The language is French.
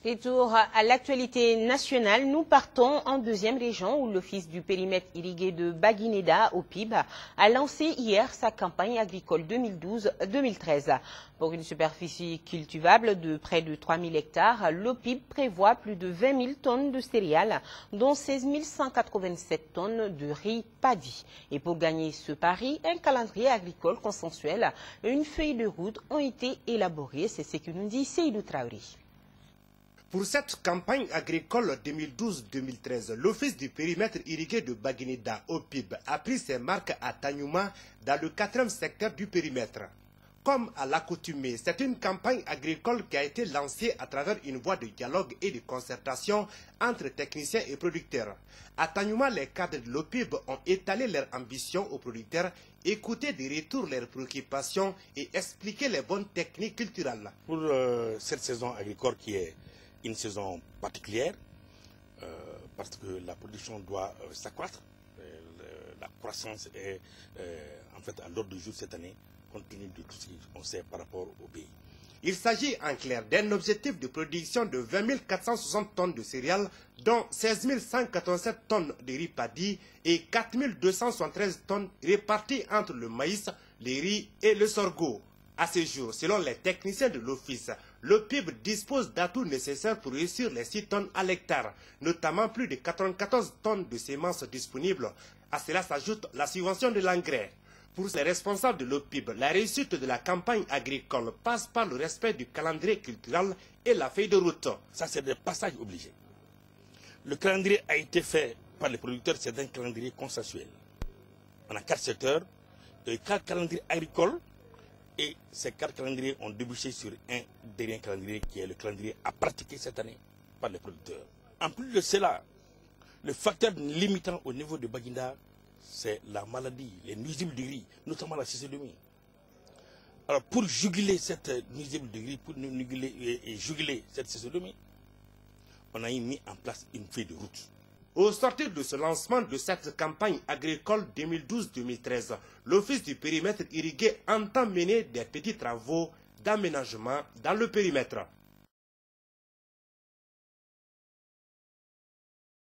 Retour à l'actualité nationale, nous partons en deuxième région où l'Office du périmètre irrigué de Baguineda, au PIB, a lancé hier sa campagne agricole 2012-2013. Pour une superficie cultivable de près de 3 000 hectares, l'OPIB prévoit plus de 20 000 tonnes de céréales, dont 16 187 tonnes de riz paddy. Et pour gagner ce pari, un calendrier agricole consensuel et une feuille de route ont été élaborés. C'est ce que nous dit Seydou Traoré. Pour cette campagne agricole 2012-2013, l'Office du périmètre irrigué de Baguineda, au PIB, a pris ses marques à Tanyuma, dans le 4e secteur du périmètre. Comme à l'accoutumée, c'est une campagne agricole qui a été lancée à travers une voie de dialogue et de concertation entre techniciens et producteurs. À Tanyuma, les cadres de l'OPIB ont étalé leurs ambitions aux producteurs, écouté des retours leurs préoccupations et expliqué les bonnes techniques culturelles. Pour cette saison agricole qui est une saison particulière, parce que la production doit s'accroître. La croissance est en fait à l'ordre du jour cette année, compte tenu de tout ce qu'on sait par rapport au pays. Il s'agit en clair d'un objectif de production de 20 460 tonnes de céréales, dont 16 187 tonnes de riz paddy et 4 273 tonnes réparties entre le maïs, le riz et le sorgho. À ce jour, selon les techniciens de l'Office, le PIB dispose d'atouts nécessaires pour réussir les 6 tonnes à l'hectare, notamment plus de 94 tonnes de semences disponibles. À cela s'ajoute la subvention de l'engrais. Pour les responsables de l'OPIB, la réussite de la campagne agricole passe par le respect du calendrier culturel et la feuille de route. Ça, c'est des passages obligés. Le calendrier a été fait par les producteurs, c'est un calendrier consensuel. On a 4 secteurs, 4 calendriers agricoles. Et ces 4 calendriers ont débouché sur un dernier calendrier qui est le calendrier à pratiquer cette année par les producteurs. En plus de cela, le facteur limitant au niveau de Baguineda, c'est la maladie, les nuisibles du riz, notamment la cécédomie. Alors pour juguler cette nuisible du riz, pour juguler cette cécédomie, on a mis en place une feuille de route. Au sortir de ce lancement de cette campagne agricole 2012-2013, l'Office du périmètre irrigué entend mener des petits travaux d'aménagement dans le périmètre.